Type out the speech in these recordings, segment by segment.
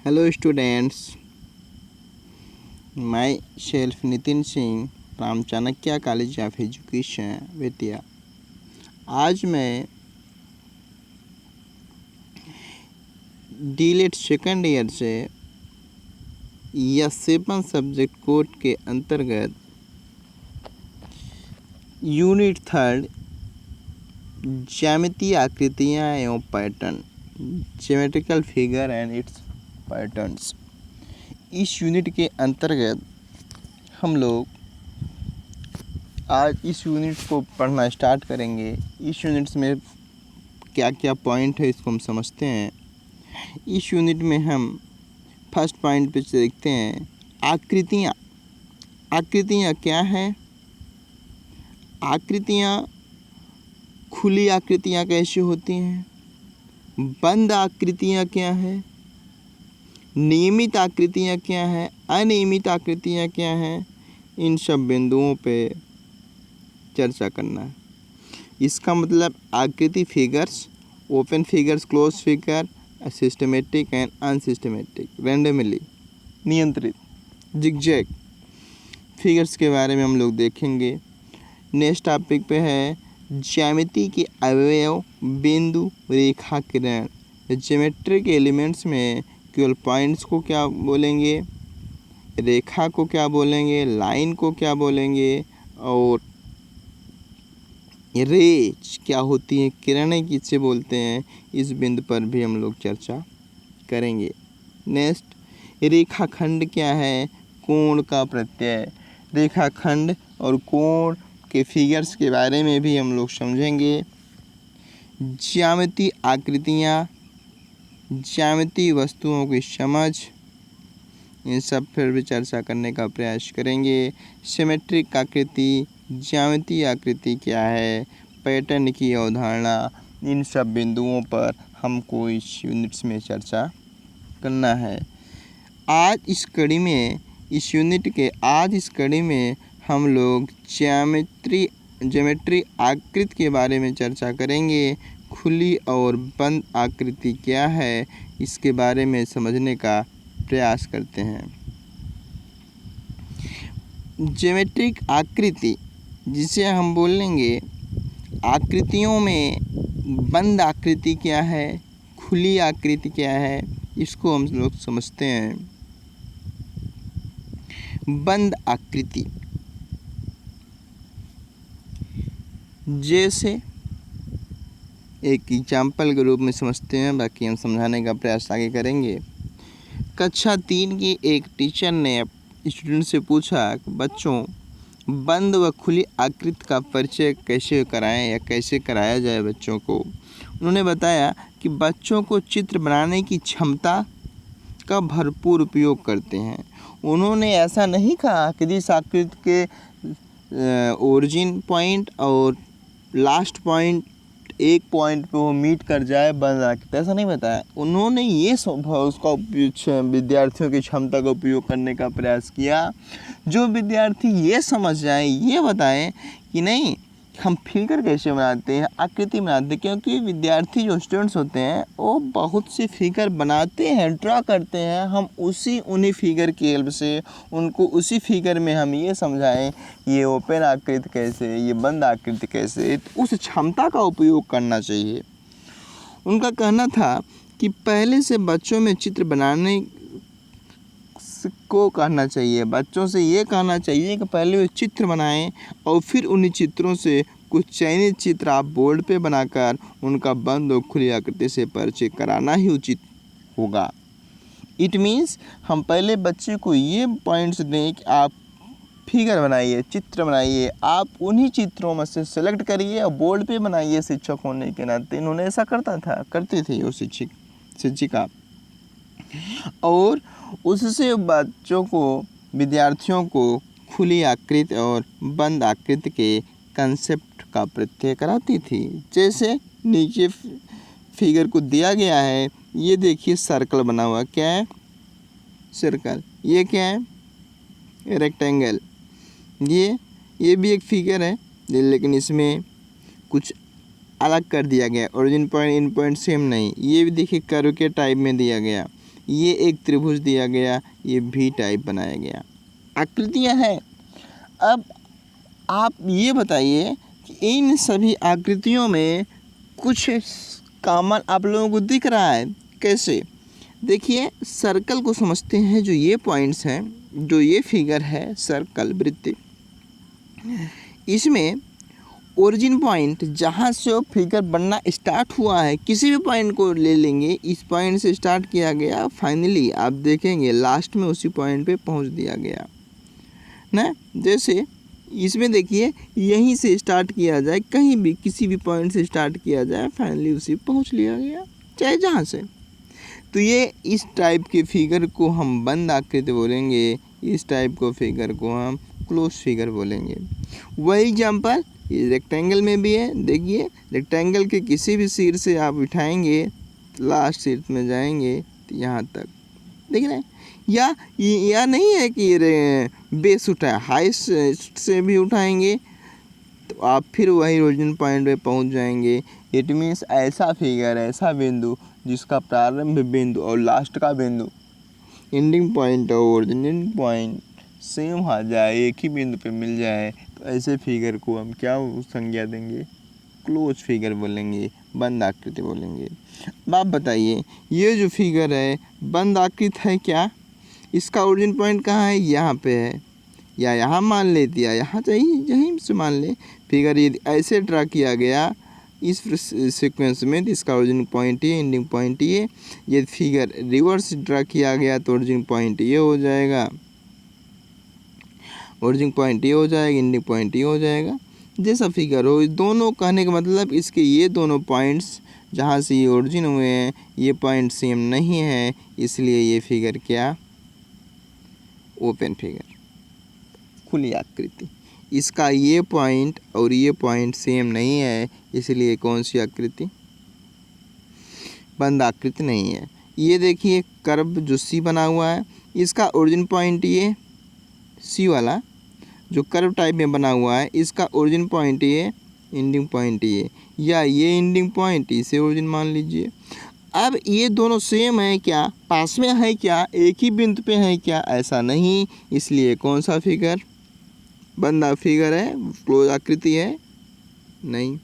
Hello students, myself Nitin Singh from Chanakya college of education Bettiah. आज मैं डीलेट second year से या 7 सब्जेक्ट कोर्स के अंतर्गत यूनिट 3 ज्यामितीय आकृतियाँ एवं pattern geometrical figure and it's patterns, इस यूनिट के अंतर्गत हम लोग आज इस यूनिट को पढ़ना स्टार्ट करेंगे। इस यूनिट्स में क्या क्या पॉइंट है इसको हम समझते हैं। इस यूनिट में हम फर्स्ट पॉइंट पे देखते हैं आकृतियाँ। आकृतियाँ क्या है? आकृतियाँ खुली आकृतियाँ कैसे होती हैं, बंद आकृतियाँ क्या है, नियमित आकृतियाँ क्या है, अनियमित आकृतियाँ क्या हैं, इन सब बिंदुओं पे चर्चा करना है। इसका मतलब आकृति figures, open figures, close figure, systematic and unsystematic, randomly नियंत्रित, जिगजैग फिगर्स के बारे में हम लोग देखेंगे। नेक्स्ट टॉपिक पे है ज्यामिति के अवयव, बिंदु, रेखा, किरण। ज्योमेट्रिक एलिमेंट्स में केवल पॉइंट्स को क्या बोलेंगे, रेखा को क्या बोलेंगे, लाइन को क्या बोलेंगे, और रेज क्या होती है, किरणें किससे बोलते हैं, इस बिंदु पर भी हम लोग चर्चा करेंगे। नेक्स्ट रेखाखंड क्या है, कोण का प्रत्यय। रेखाखंड और कोण के फिगर्स के बारे में भी हम लोग समझेंगे। ज्यामितीय आकृतियाँ, ज्यामितीय वस्तुओं की समझ, इन सब पर भी चर्चा करने का प्रयास करेंगे। सिमेट्रिक आकृति, ज्यामितीय आकृति क्या है, पैटर्न की अवधारणा, इन सब बिंदुओं पर हमको इस यूनिट्स में चर्चा करना है। आज इस कड़ी में हम लोग ज्योमेट्री आकृति के बारे में चर्चा करेंगे। खुली और बंद आकृति क्या है, इसके बारे में समझने का प्रयास करते हैं। ज्योमेट्रिक आकृति जिसे हम बोलेंगे, आकृतियों में बंद आकृति क्या है, खुली आकृति क्या है, इसको हम लोग समझते हैं। बंद आकृति जैसे एक एग्जाम्पल के रूप में समझते हैं, बाकी हम समझाने का प्रयास आगे करेंगे। कक्षा 3 की एक टीचर ने स्टूडेंट से पूछा कि बच्चों बंद व खुली आकृति का परिचय कैसे कराएं या कैसे कराया जाए बच्चों को। उन्होंने बताया कि बच्चों को चित्र बनाने की क्षमता का भरपूर उपयोग करते हैं। उन्होंने ऐसा नहीं कहा कि जिस आकृति के ओरिजिन पॉइंट और लास्ट पॉइंट एक पॉइंट पे वो मीट कर जाए बंद आकृति, ऐसा नहीं बताया। उन्होंने ये उसका विद्यार्थियों की क्षमता का उपयोग करने का प्रयास किया, जो विद्यार्थी ये समझ जाए, ये बताएं कि नहीं हम फिगर कैसे बनाते हैं, आकृति बनाते हैं। क्योंकि विद्यार्थी जो स्टूडेंट्स होते हैं वो बहुत सी फिगर बनाते हैं, ड्रा करते हैं। हम उन्हीं फिगर की हेल्प से उनको उसी फिगर में हम ये समझाएं ये ओपन आकृति कैसे, ये बंद आकृति कैसे, उस क्षमता का उपयोग करना चाहिए। उनका कहना था कि पहले से बच्चों में चित्र बनाने को कहना चाहिए, बच्चों से ये कहना चाहिए कि पहले वे चित्र बनाएं और फिर उन्हीं चित्रों से कुछ चयनित चित्र आप बोर्ड पे बनाकर उनका बंद और खुली आकृति से परिचय कराना ही उचित होगा। इट मीन्स हम पहले बच्चे को ये पॉइंट्स दें कि आप फिगर बनाइए, चित्र बनाइए, आप उन्हीं चित्रों में से सेलेक्ट करिए और बोर्ड पे बनाइए। शिक्षक होने के नाते इन्होंने ऐसा करते थे वो शिक्षिका, और उससे बच्चों को, विद्यार्थियों को खुली आकृति और बंद आकृति के कंसेप्ट का परिचय कराती थी। जैसे नीचे फिगर को दिया गया है, ये देखिए सर्कल बना हुआ, क्या है, सर्कल। ये क्या है, रेक्टेंगल। ये भी एक फिगर है, लेकिन इसमें कुछ अलग कर दिया गया, origin point in point same नहीं। ये भी देखिए कर्व के टाइप में दिया गया। ये एक त्रिभुज दिया गया, ये भी टाइप बनाया गया, आकृतियां हैं। अब आप ये बताइए कि इन सभी आकृतियों में कुछ कॉमन आप लोगों को दिख रहा है? कैसे? देखिए, सर्कल को समझते हैं। जो ये पॉइंट्स हैं, जो ये फिगर है सर्कल वृत्त, इसमें ओरिजिन पॉइंट जहाँ से वो फिगर बनना स्टार्ट हुआ है, किसी भी पॉइंट को ले लेंगे, इस पॉइंट से स्टार्ट किया गया, फाइनली आप देखेंगे लास्ट में उसी पॉइंट पे पहुंच दिया गया ना। जैसे इसमें देखिए, यहीं से स्टार्ट किया जाए, कहीं भी किसी भी पॉइंट से स्टार्ट किया जाए, फाइनली उसी पहुंच लिया गया, चाहे जहाँ से। तो ये इस टाइप के फिगर को हम बंद आकृति बोलेंगे, इस टाइप को फिगर को हम क्लोज फिगर बोलेंगे। वही एग्जाम्पल ये रेक्टेंगल में भी है। देखिए, रेक्टेंगल के किसी भी सिर से आप उठाएंगे, लास्ट सिर में जाएंगे तो यहाँ तक, देख रहे हैं? या नहीं है कि बेस उठाए, हाइस्ट से भी उठाएंगे तो आप फिर वही ओरिजिन पॉइंट पे पहुँच जाएंगे। इट मीन्स ऐसा फिगर, ऐसा बिंदु जिसका प्रारंभ बिंदु और लास्ट का बिंदु, एंडिंग पॉइंट और ओरिजिन पॉइंट सेम आ जाए, एक ही बिंदु पे मिल जाए, तो ऐसे फिगर को हम क्या संज्ञा देंगे? क्लोज फिगर बोलेंगे, बंद आकृति बोलेंगे। अब आप बताइए, ये जो फिगर है बंद आकृति है क्या? इसका ओरिजिन पॉइंट कहाँ है? यहाँ पे है, या यहाँ मान लेती है, यहाँ चाहिए यहीं से मान ले। फिगर यदि ऐसे ड्रा किया गया इस सीक्वेंस में, तो इसका ओरिजिन पॉइंट ये, एंडिंग पॉइंट ये। यदि फिगर रिवर्स ड्रा किया गया तो ओरिजिन पॉइंट ये हो जाएगा, ओरिजिन पॉइंट ये हो जाएगा, एंडिंग पॉइंट ये हो जाएगा। जैसा फिगर हो, दोनों कहने का मतलब इसके ये दोनों पॉइंट्स जहाँ से ये ओरिजिन हुए हैं, ये पॉइंट सेम नहीं है, इसलिए ये फिगर क्या? ओपन फिगर, खुली आकृति। इसका ये पॉइंट और ये पॉइंट सेम नहीं है, इसलिए कौन सी आकृति? बंद आकृति नहीं है। ये देखिए कर्व जो सी बना हुआ है, इसका ओरिजिन पॉइंट ये सी वाला जो कर्व टाइप में बना हुआ है, इसका ओरिजिन पॉइंट ये, एंडिंग पॉइंट ये, या ये एंडिंग पॉइंट, इसे ओरिजिन मान लीजिए। अब ये दोनों सेम है क्या? पास में है क्या? एक ही बिंदु पे है क्या? ऐसा नहीं, इसलिए कौन सा फिगर? बंद फिगर है, क्लोज आकृति है नहीं।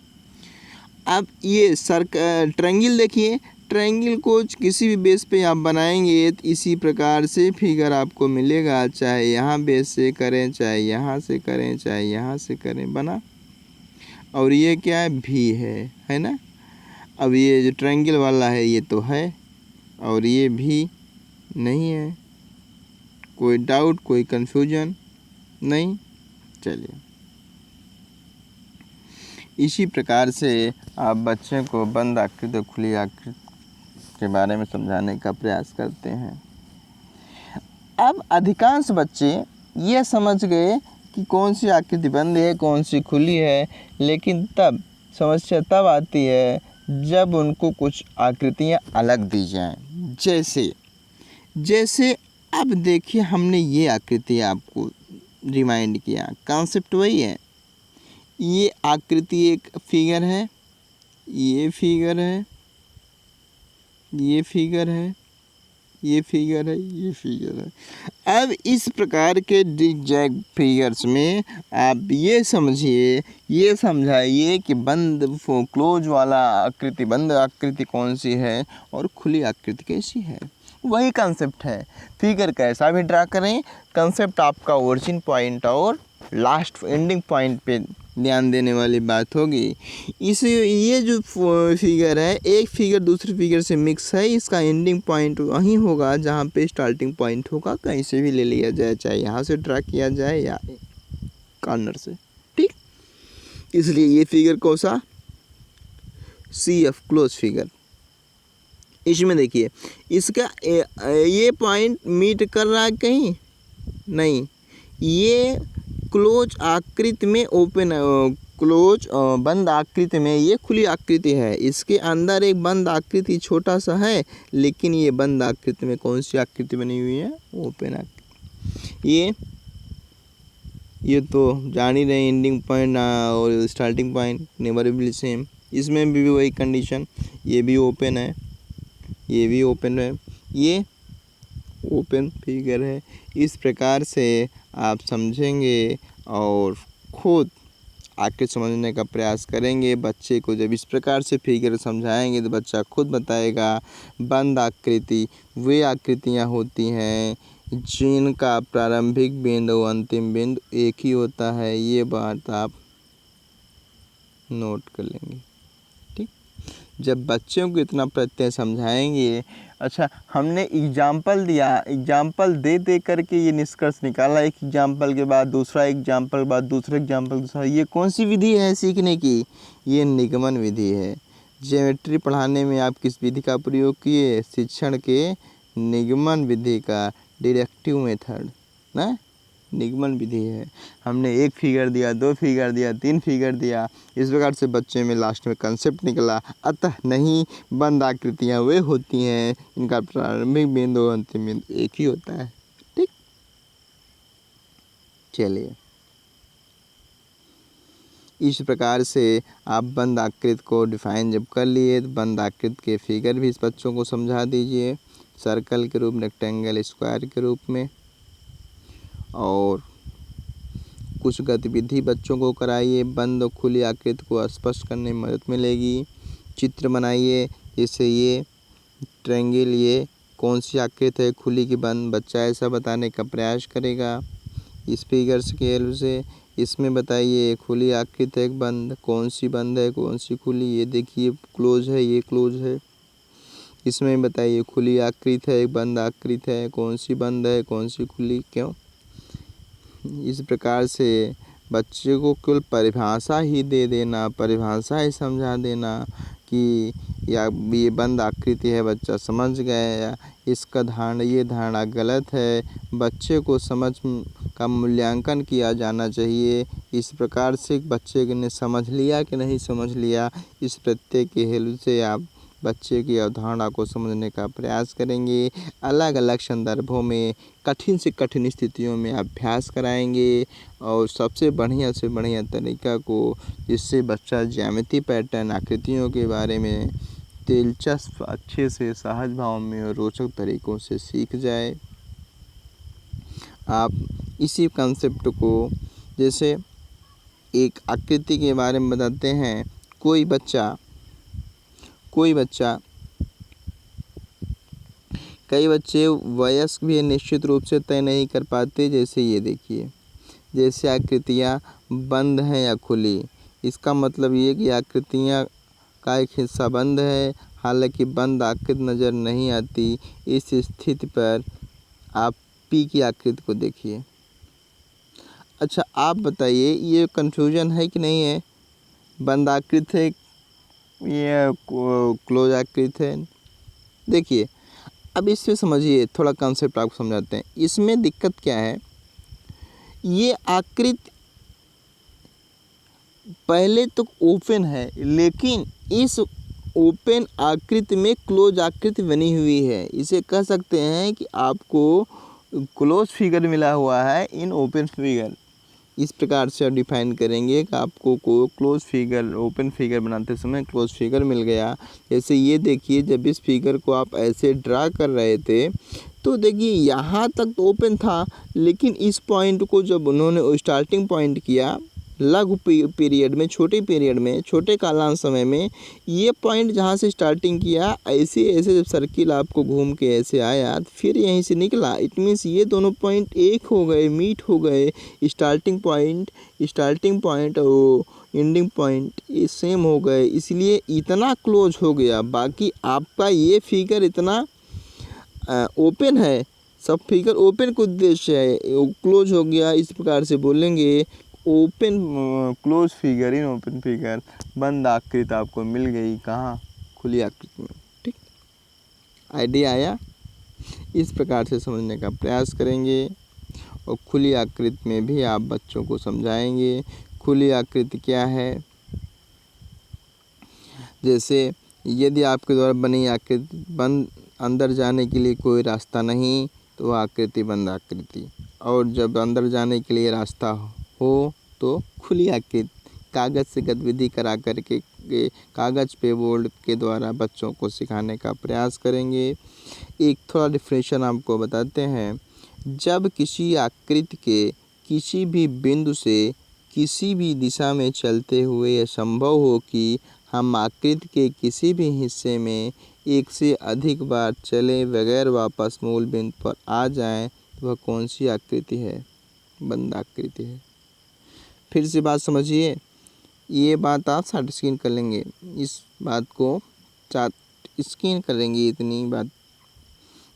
अब ये ट्रायंगल देखिए, ट्रायंगल को किसी भी बेस पे आप बनाएंगे तो इसी प्रकार से फिगर आपको मिलेगा, चाहे यहाँ बेस से करें, चाहे यहाँ से करें, चाहे यहाँ से करें, बना। और ये क्या है? भी है ना। अब ये जो ट्रायंगल वाला है ये तो है, और ये भी नहीं है। कोई डाउट, कोई कन्फ्यूजन नहीं? चलिए, इसी प्रकार से आप बच्चे को बंद आकृति और खुली आकृति के बारे में समझाने का प्रयास करते हैं। अब अधिकांश बच्चे ये समझ गए कि कौन सी आकृति बंद है, कौन सी खुली है, लेकिन तब समस्या तब आती है जब उनको कुछ आकृतियाँ अलग दी जाएं। जैसे अब देखिए, हमने ये आकृति आपको रिमाइंड किया, कॉन्सेप्ट वही है। ये आकृति एक फिगर है, ये फिगर है, ये फिगर है, ये फिगर है, ये फिगर है। अब इस प्रकार के डिजैग फिगर्स में आप ये समझिए, ये समझाइए कि बंद क्लोज वाला आकृति, बंद आकृति कौन सी है और खुली आकृति कैसी है। वही कंसेप्ट है। फिगर कैसा भी ड्रा करें, कंसेप्ट आपका ओरिजिन पॉइंट और लास्ट एंडिंग पॉइंट पे ध्यान देने वाली बात होगी। ये जो फिगर है, एक फिगर दूसरी फिगर से मिक्स है, इसका एंडिंग पॉइंट वहीं होगा जहाँ पे स्टार्टिंग पॉइंट होगा। कहीं से भी ले लिया जाए, चाहे यहाँ से ड्रा किया जाए या कॉर्नर से, ठीक। इसलिए ये फिगर कौन सा? CF close figure. इसमें देखिए, इसका ये पॉइंट मीट कर रहा है कहीं नहीं, ये क्लोज आकृति में ओपन, क्लोज बंद आकृति में ये खुली आकृति है। इसके अंदर एक बंद आकृति छोटा सा है, लेकिन ये बंद आकृति में कौन सी आकृति बनी हुई है? ओपन आकृति। ये तो जान ही रहे, एंडिंग पॉइंट और starting point never will same. इसमें भी वही कंडीशन, ये भी ओपन है, ये भी ओपन है, ये ओपन फिगर है। इस प्रकार से आप समझेंगे और खुद आके समझने का प्रयास करेंगे। बच्चे को जब इस प्रकार से फिगर समझाएंगे तो बच्चा खुद बताएगा। बंद आकृति वे आकृतियाँ होती हैं जिनका प्रारंभिक बिंदु और अंतिम बिंदु एक ही होता है। ये बात आप नोट कर लेंगे। ठीक, जब बच्चों को इतना प्रत्यय समझाएंगे। अच्छा, हमने एग्जाम्पल दिया, एग्जाम्पल दे दे करके ये निष्कर्ष निकाला, एक एग्जाम्पल के बाद दूसरा एग्जाम्पल, बाद दूसरा एग्जाम्पल, दूसरा। ये कौन सी विधि है सीखने की? ये निगमन विधि है। ज्योमेट्री पढ़ाने में आप किस विधि का प्रयोग किए? शिक्षण के निगमन विधि का, डिडक्टिव मेथड ना, निगमन विधि है। हमने एक फिगर दिया, दो फिगर दिया, तीन फिगर दिया, इस प्रकार से बच्चे में लास्ट में कंसेप्ट निकला। अतः नहीं, बंद आकृतियाँ वे होती हैं इनका प्रारंभिक बिंदु अंतिम बिंदु एक ही होता है। ठीक, चलिए इस प्रकार से आप बंद आकृति को डिफाइन जब कर लिए तो बंद आकृति के फिगर भी इस बच्चों को समझा दीजिए, सर्कल के रूप में, रेक्टेंगल, स्क्वायर के रूप में। और कुछ गतिविधि बच्चों को कराइए, बंद और खुली आकृति को स्पष्ट करने में मदद मिलेगी। चित्र बनाइए, जैसे ये ट्रायंगल, ये कौन सी आकृति है, खुली की बंद, बच्चा ऐसा बताने का प्रयास करेगा इस फिगर्स के हेल्प से। इसमें बताइए खुली आकृति है, बंद, कौन सी बंद है, कौन सी खुली, ये देखिए क्लोज है, ये क्लोज है। इसमें बताइए खुली आकृति है, बंद आकृति है, कौन सी बंद है, कौन सी खुली, क्यों। इस प्रकार से बच्चे को केवल परिभाषा ही दे देना, परिभाषा ही समझा देना कि या ये बंद आकृति है, बच्चा समझ गया, इसका धारणा, ये धारणा गलत है, बच्चे को समझ का मूल्यांकन किया जाना चाहिए। इस प्रकार से बच्चे ने समझ लिया कि नहीं समझ लिया, इस प्रत्यय के हेल्प से आप बच्चे की अवधारणा को समझने का प्रयास करेंगे। अलग अलग संदर्भों में कठिन से कठिन स्थितियों में अभ्यास कराएंगे और सबसे बढ़िया से बढ़िया तरीका को, जिससे बच्चा ज्यामिति पैटर्न, आकृतियों के बारे में दिलचस्प, अच्छे से, सहज भाव में और रोचक तरीक़ों से सीख जाए। आप इसी कंसेप्ट को, जैसे एक आकृति के बारे में बताते हैं, कोई बच्चा कई बच्चे वयस्क भी निश्चित रूप से तय नहीं कर पाते। जैसे ये देखिए, जैसे आकृतियाँ बंद हैं या खुली, इसका मतलब ये कि आकृतियाँ का एक हिस्सा बंद है, हालांकि बंद आकृति नज़र नहीं आती। इस स्थिति पर आप पी की आकृति को देखिए। अच्छा, आप बताइए, ये कन्फ्यूजन है कि नहीं है? बंद आकृति है, ये क्लोज आकृति है। देखिए, अब इससे समझिए, थोड़ा कॉन्सेप्ट आपको समझाते हैं। इसमें दिक्कत क्या है, ये आकृति पहले तो ओपन है, लेकिन इस ओपन आकृति में क्लोज आकृति बनी हुई है। इसे कह सकते हैं कि आपको क्लोज फिगर मिला हुआ है इन ओपन फिगर। इस प्रकार से आप डिफाइन करेंगे कि आपको को क्लोज फिगर, ओपन फिगर बनाते समय क्लोज फिगर मिल गया। जैसे ये देखिए, जब इस फिगर को आप ऐसे ड्रा कर रहे थे तो देखिए यहाँ तक तो ओपन था, लेकिन इस पॉइंट को जब उन्होंने स्टार्टिंग पॉइंट किया लघु पीरियड में, छोटे पीरियड में, छोटे कालांश समय में, ये पॉइंट जहाँ से स्टार्टिंग किया, ऐसे ऐसे जब सर्किल आपको घूम के ऐसे आया, फिर यहीं से निकला। इट मीन्स ये दोनों पॉइंट एक हो गए, मीट हो गए। स्टार्टिंग पॉइंट और एंडिंग पॉइंट ये सेम हो गए, इसलिए इतना क्लोज हो गया। बाकी आपका ये फिगर इतना ओपन है, सब फिगर ओपन का उद्देश्य है, क्लोज हो गया। इस प्रकार से बोलेंगे open close figure in open figure, बंद आकृति आपको मिल गई कहाँ? खुली आकृति में। ठीक, आइडिया आया? इस प्रकार से समझने का प्रयास करेंगे और खुली आकृति में भी आप बच्चों को समझाएंगे। खुली आकृति क्या है? जैसे यदि आपके द्वारा बनी आकृति बंद, अंदर जाने के लिए कोई रास्ता नहीं, तो आकृति बंद आकृति। और जब अंदर जाने के लिए रास्ता हो तो खुली आकृति। कागज़ से गतिविधि करा करके कागज़ पे बोर्ड के द्वारा बच्चों को सिखाने का प्रयास करेंगे। एक थोड़ा डिफरेंशिएशन आपको बताते हैं। जब किसी आकृति के किसी भी बिंदु से किसी भी दिशा में चलते हुए यह संभव हो कि हम आकृति के किसी भी हिस्से में एक से अधिक बार चले बगैर वापस मूल बिंदु पर आ जाएं, तो वह कौन सी आकृति है? बंद आकृति है। फिर से बात समझिए, ये बात आप चार्ट स्क्रीन कर लेंगे, इस बात को चार्ट स्क्रीन करेंगे। इतनी बात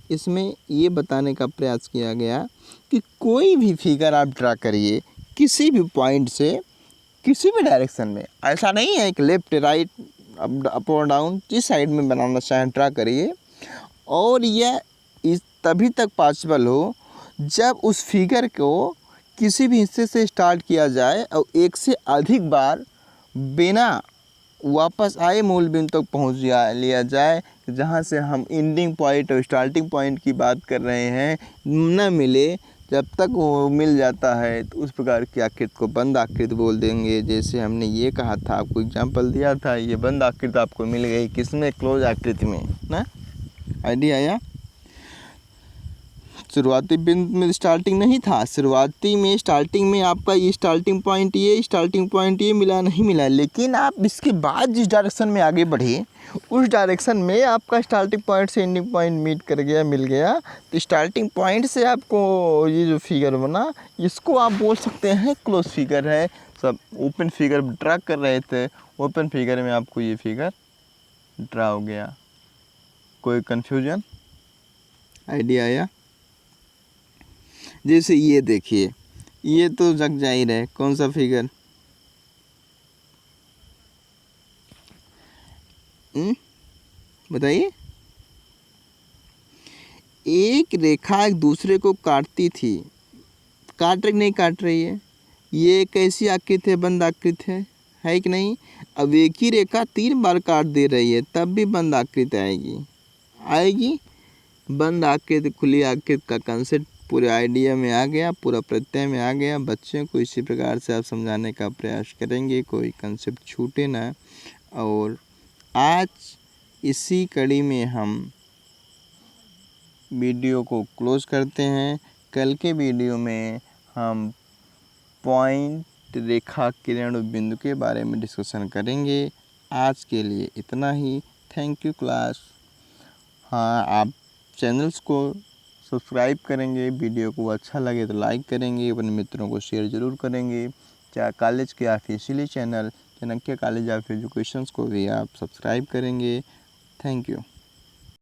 इसमें ये बताने का प्रयास किया गया कि कोई भी फिगर आप ड्रा करिए किसी भी पॉइंट से किसी भी डायरेक्शन में, ऐसा नहीं है कि लेफ्ट राइट अप और डाउन, जिस साइड में बनाना चाहें ड्रा करिए। और यह इस तभी तक पॉसिबल हो जब उस फिगर को किसी भी हिस्से से स्टार्ट किया जाए और एक से अधिक बार बिना वापस आए मूल बिंदु तक पहुंच लिया जाए। जहां से हम एंडिंग पॉइंट और स्टार्टिंग पॉइंट की बात कर रहे हैं न मिले, जब तक वो मिल जाता है तो उस प्रकार की आकृति को बंद आकृति बोल देंगे। जैसे हमने ये कहा था, आपको एग्जांपल दिया था, ये बंद आकृति आपको मिल गई किसमें? क्लोज आकृति में ना। आइडिया आया? शुरुआती बिंदु में स्टार्टिंग नहीं था, स्टार्टिंग में आपका ये स्टार्टिंग पॉइंट ये मिला नहीं मिला, लेकिन आप इसके बाद जिस डायरेक्शन में आगे बढ़े उस डायरेक्शन में आपका स्टार्टिंग पॉइंट से एंडिंग पॉइंट मीट कर गया, मिल गया। तो स्टार्टिंग पॉइंट से आपको ये जो फिगर बना, इसको आप बोल सकते हैं क्लोज फिगर है। सब ओपन फिगर ड्रा कर रहे थे, ओपन फिगर में आपको ये फिगर ड्रा हो गया। कोई कन्फ्यूजन? आइडिया आया? जैसे ये देखिए, ये तो जग जाहिर है, कौन सा फिगर? बताइए। एक रेखा एक दूसरे को काटती थी, काट रही नहीं काट रही है, ये कैसी आकृति है? बंद आकृति है कि नहीं? अब एक ही रेखा 3 बार काट दे रही है, तब भी बंद आकृति आएगी। बंद आकृति खुली आकृति का कंसेप्ट पूरे आइडिया में आ गया, पूरा प्रत्यय में आ गया। बच्चों को इसी प्रकार से आप समझाने का प्रयास करेंगे, कोई कंसेप्ट छूटे ना। और आज इसी कड़ी में हम वीडियो को क्लोज करते हैं। कल के वीडियो में हम पॉइंट, रेखा, किरण, बिंदु के बारे में डिस्कशन करेंगे। आज के लिए इतना ही। Thank you class. हाँ, आप चैनल्स को सब्सक्राइब करेंगे, वीडियो को अच्छा लगे तो लाइक करेंगे, अपने मित्रों को शेयर ज़रूर करेंगे। चाहे कॉलेज के officially channel Chanakya college of education को भी आप सब्सक्राइब करेंगे। Thank you.